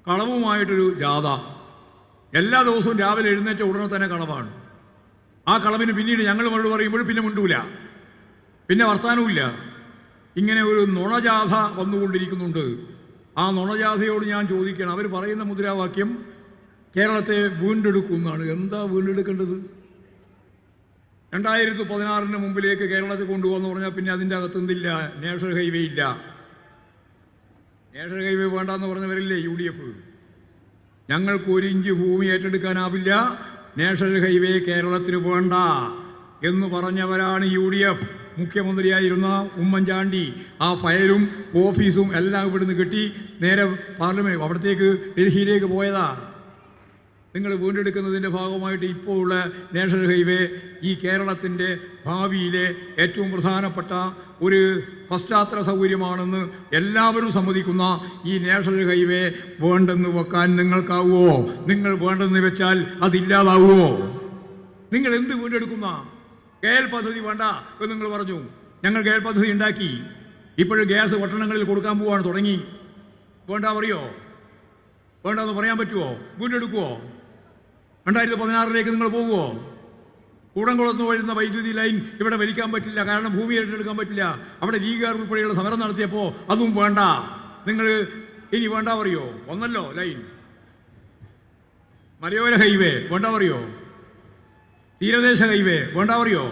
കളവുമായിട്ടൊരു ജാഥ. എല്ലാ ദിവസവും രാവിലെ എഴുന്നേറ്റ ഉടനെ തന്നെ കളവാണ്. ആ കളവിന് പിന്നീട് ഞങ്ങൾ മറുപടി പറയുമ്പോഴും പിന്നെ മിണ്ടൂല, പിന്നെ വർത്താനവുമില്ല. ഇങ്ങനെ ഒരു നുണജാഥ വന്നുകൊണ്ടിരിക്കുന്നുണ്ട്. ആ നുണജാഥയോട് ഞാൻ ചോദിക്കണം, അവർ പറയുന്ന മുദ്രാവാക്യം കേരളത്തെ വീണ്ടെടുക്കും എന്നാണ്. എന്താ വീണ്ടെടുക്കേണ്ടത്? 2016 മുമ്പിലേക്ക് കേരളത്തെ കൊണ്ടുപോകുമെന്ന് പറഞ്ഞാൽ പിന്നെ അതിൻ്റെ അകത്ത് എന്തില്ല? നാഷണൽ ഹൈവേ ഇല്ല. നാഷണൽ ഹൈവേ വേണ്ടെന്ന് പറഞ്ഞവരില്ലേ UDF. ഞങ്ങൾക്ക് 1 ഇഞ്ച് ഭൂമി ഏറ്റെടുക്കാനാവില്ല, നാഷണൽ ഹൈവേ കേരളത്തിന് വേണ്ട എന്ന് പറഞ്ഞവരാണ് UDF. മുഖ്യമന്ത്രിയായിരുന്ന ഉമ്മൻചാണ്ടി ആ ഫയലും ഓഫീസും എല്ലാം ഇവിടുന്ന് കെട്ടി നേരെ പാർലമെന്റ് അവിടത്തേക്ക് ഡൽഹിയിലേക്ക് പോയതാ. നിങ്ങൾ വീണ്ടെടുക്കുന്നതിൻ്റെ ഭാഗമായിട്ട് ഇപ്പോൾ ഉള്ള നാഷണൽ ഹൈവേ ഈ കേരളത്തിൻ്റെ ഭാവിയിലെ ഏറ്റവും പ്രധാനപ്പെട്ട ഒരു പശ്ചാത്തല സൗകര്യമാണെന്ന് എല്ലാവരും സമ്മതിക്കുന്ന ഈ നാഷണൽ ഹൈവേ വേണ്ടെന്ന് വെക്കാൻ നിങ്ങൾക്കാവുമോ? നിങ്ങൾ വേണ്ടെന്ന് വെച്ചാൽ അതില്ലാതാവുമോ? നിങ്ങൾ എന്ത് വീണ്ടെടുക്കുന്ന? KL പദ്ധതി വേണ്ട എന്ന് നിങ്ങൾ പറഞ്ഞു. ഞങ്ങൾ KL പദ്ധതി ഉണ്ടാക്കി. ഇപ്പോഴും ഗ്യാസ് പട്ടണങ്ങളിൽ കൊടുക്കാൻ പോവാണ്, തുടങ്ങി. വേണ്ട പറയോ? വേണ്ടെന്ന് പറയാൻ പറ്റുമോ? വീണ്ടെടുക്കുമോ? 2016 നിങ്ങൾ പോകുമോ? കൂടംകുളത്ത് വരുന്ന വൈദ്യുതി ലൈൻ ഇവിടെ വലിക്കാൻ പറ്റില്ല, കാരണം ഭൂമി ഏറ്റെടുക്കാൻ പറ്റില്ല. അവിടെ ലീഗുകാർ ഉൾപ്പെടെയുള്ള സമരം നടത്തിയപ്പോൾ അതും വേണ്ട. നിങ്ങൾ ഇനി വേണ്ട പറയോ? ഒന്നല്ലോ ലൈൻ. മലയോര ഹൈവേ വേണ്ട പറയോ? തീരദേശ ഹൈവേ വേണ്ട പറയോ?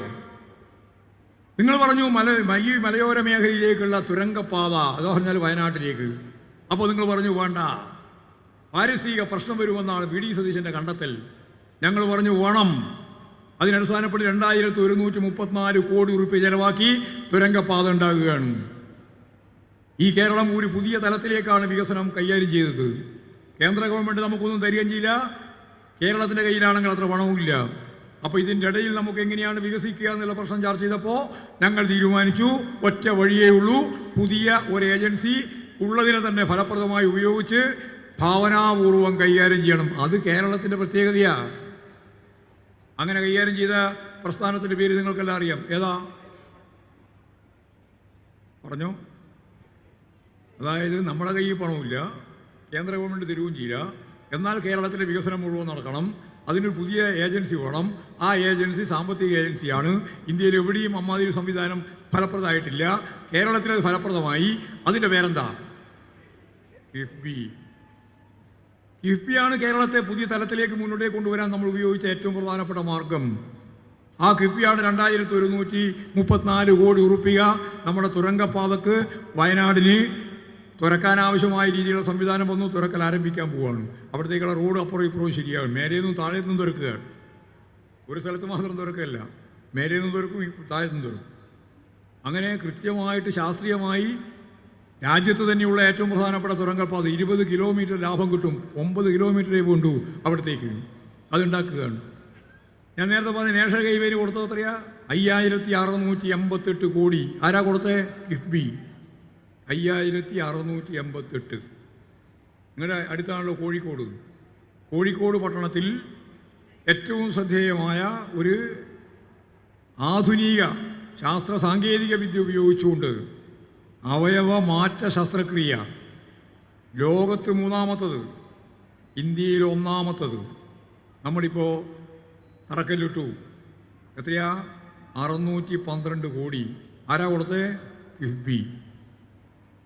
നിങ്ങൾ പറഞ്ഞു ഈ മലയോര മേഖലയിലേക്കുള്ള തുരങ്കപ്പാത, അതോ പറഞ്ഞാൽ വയനാട്ടിലേക്ക്. അപ്പോൾ നിങ്ങൾ പറഞ്ഞു വേണ്ട, പാരിസ്ഥിതിക പ്രശ്നം വരുമെന്നാണ് VD സതീശൻ്റെ കണ്ടെത്തൽ. ഞങ്ങൾ പറഞ്ഞു വേണം. അതിനടിസ്ഥാനപ്പെട്ട് 2134 കോടി രൂപ ചെലവാക്കി തുരങ്കപ്പാത ഉണ്ടാകുകയാണ്. ഈ കേരളം ഒരു പുതിയ തലത്തിലേക്കാണ് വികസനം കൈകാര്യം ചെയ്തത്. കേന്ദ്ര ഗവൺമെൻറ് നമുക്കൊന്നും തരികയും ചെയ്യില്ല, കേരളത്തിൻ്റെ കയ്യിലാണെങ്കിൽ അത്ര പണവുമില്ല. അപ്പോൾ ഇതിൻ്റെ ഇടയിൽ നമുക്ക് എങ്ങനെയാണ് വികസിക്കുക എന്നുള്ള പ്രശ്നം ചർച്ച ചെയ്തപ്പോൾ ഞങ്ങൾ തീരുമാനിച്ചു, ഒറ്റ വഴിയേ ഉള്ളൂ, പുതിയ ഒരു ഏജൻസി ഉള്ളതിനെ തന്നെ ഫലപ്രദമായി ഉപയോഗിച്ച് ഭാവനാപൂർവം കൈകാര്യം ചെയ്യണം. അത് കേരളത്തിൻ്റെ പ്രത്യേകതയാണ്. അങ്ങനെ കൈകാര്യം ചെയ്ത പ്രസ്ഥാനത്തിൻ്റെ പേര് നിങ്ങൾക്കെല്ലാം അറിയാം. ഏതാ പറഞ്ഞു? അതായത് നമ്മുടെ കയ്യിൽ പണമില്ല, കേന്ദ്ര ഗവൺമെൻറ് തരുകയും ചെയ്യില്ല, എന്നാൽ കേരളത്തിൻ്റെ വികസനം മുഴുവൻ നടക്കണം, അതിനൊരു പുതിയ ഏജൻസി വേണം. ആ ഏജൻസി സാമ്പത്തിക ഏജൻസിയാണ്. ഇന്ത്യയിൽ എവിടെയും അമ്മാതിരി സംവിധാനം ഫലപ്രദമായിട്ടില്ല. കേരളത്തിലത് ഫലപ്രദമായി. അതിൻ്റെ പേരെന്താ? കിഫ്ബിയാണ് കേരളത്തെ പുതിയ തലത്തിലേക്ക് മുന്നോട്ടേക്ക് കൊണ്ടുവരാൻ നമ്മൾ ഉപയോഗിച്ച ഏറ്റവും പ്രധാനപ്പെട്ട മാർഗം. ആ കിഫ്ബിയാണ് 2134 കോടി രൂപ നമ്മുടെ തുരങ്കപ്പാതക്ക് വയനാടിന് തുറക്കാനാവശ്യമായ രീതിയിലുള്ള സംവിധാനം വന്നു. തുറക്കൽ ആരംഭിക്കാൻ പോവുകയാണ്. അവിടത്തേക്കുള്ള റോഡ് അപ്പുറം ഇപ്പുറവും ശരിയാണ്. മേലേന്നും താഴേന്നും തുറക്കുകയാണ്. ഒരു സ്ഥലത്ത് മാത്രം തുറക്കുകയല്ല, മേലേന്നും തുറക്കും, താഴേന്നും തുറക്കും. അങ്ങനെ കൃത്യമായിട്ട് ശാസ്ത്രീയമായി രാജ്യത്ത് തന്നെയുള്ള ഏറ്റവും പ്രധാനപ്പെട്ട തുരങ്കപ്പാത 20 കിലോമീറ്റർ ലാഭം കിട്ടും. 9 കിലോമീറ്ററേ വേണ്ടു അവിടത്തേക്ക്. അതുണ്ടാക്കുകയാണ്. ഞാൻ നേരത്തെ പറഞ്ഞ നാഷണൽ ഹൈവേന് കൊടുത്തത് എത്രയാ? 5688 കോടി. ആരാ കൊടുത്തേ? കിഫ്ബി. 5688. നിങ്ങളുടെ അടുത്താണല്ലോ കോഴിക്കോട്. കോഴിക്കോട് പട്ടണത്തിൽ ഏറ്റവും ശ്രദ്ധേയമായ ഒരു ആധുനിക ശാസ്ത്ര സാങ്കേതിക വിദ്യ ഉപയോഗിച്ചുകൊണ്ട് അവയവ മാറ്റ ശസ്ത്രക്രിയ ലോകത്ത് 3ാമത്തത്, ഇന്ത്യയിൽ 1ാമത്തത്. നമ്മളിപ്പോൾ തറക്കല്ലിട്ടു. എത്രയാ? 612 കോടി. ആരാ കൊടുത്തേ? കിഫ്ബി.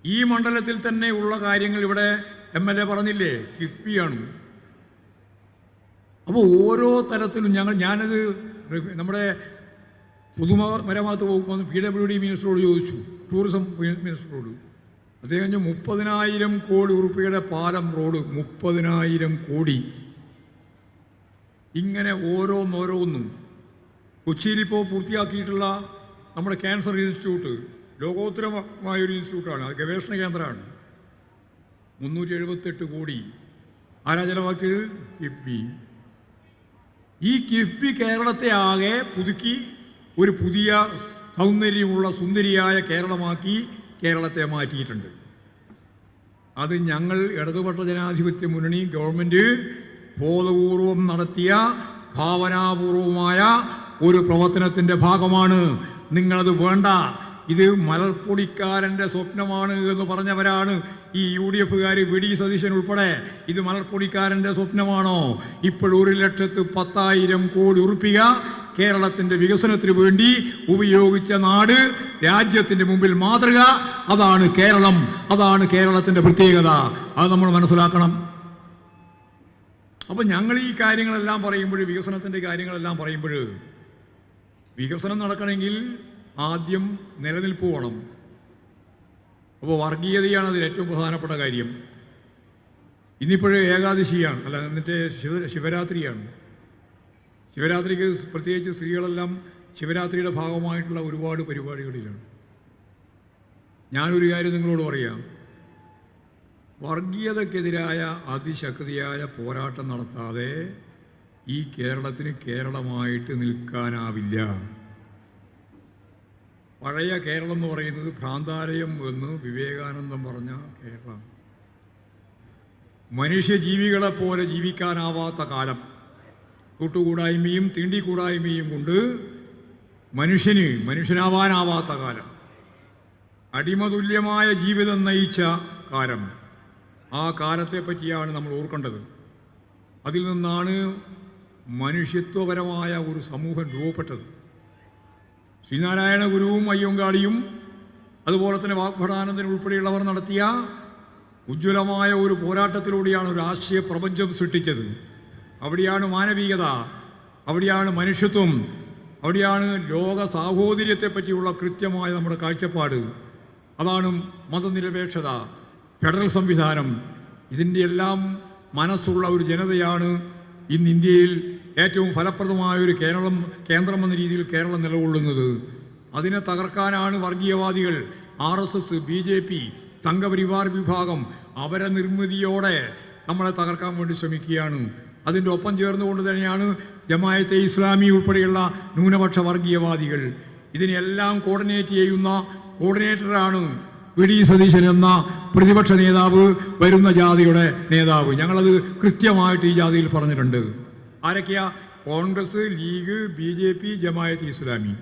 ഈ മണ്ഡലത്തിൽ തന്നെ ഉള്ള കാര്യങ്ങൾ ഇവിടെ MLA പറഞ്ഞില്ലേ, കിഫ്ബിയാണ്. അപ്പോൾ ഓരോ തരത്തിലും ഞാനത് നമ്മുടെ പൊതുമരാമത്ത് വകുപ്പ് PWD മിനിസ്റ്ററോട് ചോദിച്ചു, ടൂറിസം മിനിസ്റ്ററോട്. അദ്ദേഹം 30,000 കോടി രൂപയുടെ പാലം, റോഡ് 30,000 കോടി. ഇങ്ങനെ ഓരോന്നോരോന്നും. കൊച്ചിയിലിപ്പോൾ പൂർത്തിയാക്കിയിട്ടുള്ള നമ്മുടെ ക്യാൻസർ ഇൻസ്റ്റിറ്റ്യൂട്ട് ലോകോത്തരമായൊരു ഇൻസ്റ്റിറ്റ്യൂട്ടാണ്, അത് ഗവേഷണ കേന്ദ്രമാണ്. 378 കോടി. ആരാ ചെലവാക്കിയത്? കിഫ്ബി. ഈ കിഫ്ബി കേരളത്തെ ആകെ പുതുക്കി ഒരു പുതിയ സൗന്ദര്യമുള്ള സുന്ദരിയായ കേരളമാക്കി കേരളത്തെ മാറ്റിയിട്ടുണ്ട്. അത് ഞങ്ങൾ ഇടതുപക്ഷ ജനാധിപത്യ മുന്നണി ഗവൺമെൻറ് ബോധപൂർവം നടത്തിയ ഭാവനാപൂർവമായ ഒരു പ്രവർത്തനത്തിൻ്റെ ഭാഗമാണ്. നിങ്ങളത് വേണ്ട, ഇത് മലർപ്പൊടിക്കാരൻ്റെ സ്വപ്നമാണ് എന്ന് പറഞ്ഞവരാണ് ഈ UDF-കാർ വി ഡി സതീശൻ ഉൾപ്പെടെ ഇത് മലർപ്പൊടിക്കാരൻ്റെ സ്വപ്നമാണോ? ഇപ്പോൾ 1,10,000 കോടി ഉറുപ്പിക കേരളത്തിൻ്റെ വികസനത്തിന് വേണ്ടി ഉപയോഗിച്ച നാട്, രാജ്യത്തിൻ്റെ മുമ്പിൽ മാതൃക. അതാണ് കേരളം, അതാണ് കേരളത്തിൻ്റെ പ്രത്യേകത. അത് നമ്മൾ മനസ്സിലാക്കണം. അപ്പം ഞങ്ങൾ ഈ കാര്യങ്ങളെല്ലാം പറയുമ്പോൾ, വികസനത്തിൻ്റെ കാര്യങ്ങളെല്ലാം പറയുമ്പോൾ, വികസനം നടക്കണമെങ്കിൽ ആദ്യം നിലനിൽപ്പ് വേണം. അപ്പോൾ വർഗീയതയാണ് അതിൽ ഏറ്റവും പ്രധാനപ്പെട്ട കാര്യം. ഇന്നിപ്പോഴും ഏകാദശിയാണ്, അല്ല എന്നിട്ട് ശിവരാത്രിയാണ്. ശിവരാത്രിക്ക് പ്രത്യേകിച്ച് സ്ത്രീകളെല്ലാം ശിവരാത്രിയുടെ ഭാഗമായിട്ടുള്ള ഒരുപാട് പരിപാടികളിലാണ്. ഞാനൊരു കാര്യം നിങ്ങളോട് പറയാം, വർഗീയതക്കെതിരായ അതിശക്തിയായ പോരാട്ടം നടത്താതെ ഈ കേരളത്തിന് കേരളമായിട്ട് നിൽക്കാനാവില്ല. പഴയ കേരളം എന്ന് പറയുന്നത് ഭ്രാന്താലയം എന്ന് വിവേകാനന്ദൻ പറഞ്ഞ കേരളം. മനുഷ്യജീവികളെപ്പോലെ ജീവിക്കാനാവാത്ത കാലം, കൂട്ടുകൂടായ്മയും തീണ്ടിക്കൂടായ്മയും കൊണ്ട് മനുഷ്യനാവാനാവാത്ത കാലം, അടിമതുല്യമായ ജീവിതം നയിച്ച കാലം. ആ കാലത്തെ പറ്റിയാണ് നമ്മൾ ഓർക്കേണ്ടത്. അതിൽ നിന്നാണ് മനുഷ്യത്വപരമായ ഒരു സമൂഹം രൂപപ്പെട്ടത്. ശ്രീനാരായണ ഗുരുവും അയ്യങ്കാളിയും അതുപോലെ തന്നെ വാഗ്ഭടാനന്ദൻ ഉൾപ്പെടെയുള്ളവർ നടത്തിയ ഉജ്ജ്വലമായ ഒരു പോരാട്ടത്തിലൂടെയാണ് ഒരു ആശയ പ്രപഞ്ചം സൃഷ്ടിച്ചത്. അവിടെയാണ് മാനവികത, അവിടെയാണ് മനുഷ്യത്വം, അവിടെയാണ് ലോക സാഹോദര്യത്തെ പറ്റിയുള്ള കൃത്യമായ നമ്മുടെ കാഴ്ചപ്പാട്. അതാണ് മതനിരപേക്ഷത, ഫെഡറൽ സംവിധാനം. ഇതിൻ്റെ എല്ലാം മനസ്സുള്ള ഒരു ജനതയാണ് ഇന്ന് ഇന്ത്യയിൽ ഏറ്റവും ഫലപ്രദമായ ഒരു കേന്ദ്രം എന്ന രീതിയിൽ കേരളം നിലകൊള്ളുന്നത്. അതിനെ തകർക്കാനാണ് വർഗീയവാദികൾ, RSS, BJP, സംഘപരിവാർ വിഭാഗം അവരെ നിർമ്മിതിയോടെ നമ്മളെ തകർക്കാൻ വേണ്ടി ശ്രമിക്കുകയാണ്. അതിൻ്റെ ഒപ്പം ചേർന്നുകൊണ്ട് തന്നെയാണ് ജമാഅത്തെ ഇസ്ലാമി ഉൾപ്പെടെയുള്ള ന്യൂനപക്ഷ വർഗീയവാദികൾ. ഇതിനെല്ലാം കോർഡിനേറ്റ് ചെയ്യുന്ന കോർഡിനേറ്ററാണ് വി ഡി സതീശൻ എന്ന പ്രതിപക്ഷ നേതാവ്, വരുന്ന ജാതിയുടെ നേതാവ്. ഞങ്ങളത് കൃത്യമായിട്ട് ഈ ജാതിയിൽ പറഞ്ഞിട്ടുണ്ട്. ആരൊക്കെയാ? കോൺഗ്രസ്, ലീഗ്, BJP, ജമാഅത്തെ ഇസ്ലാമി.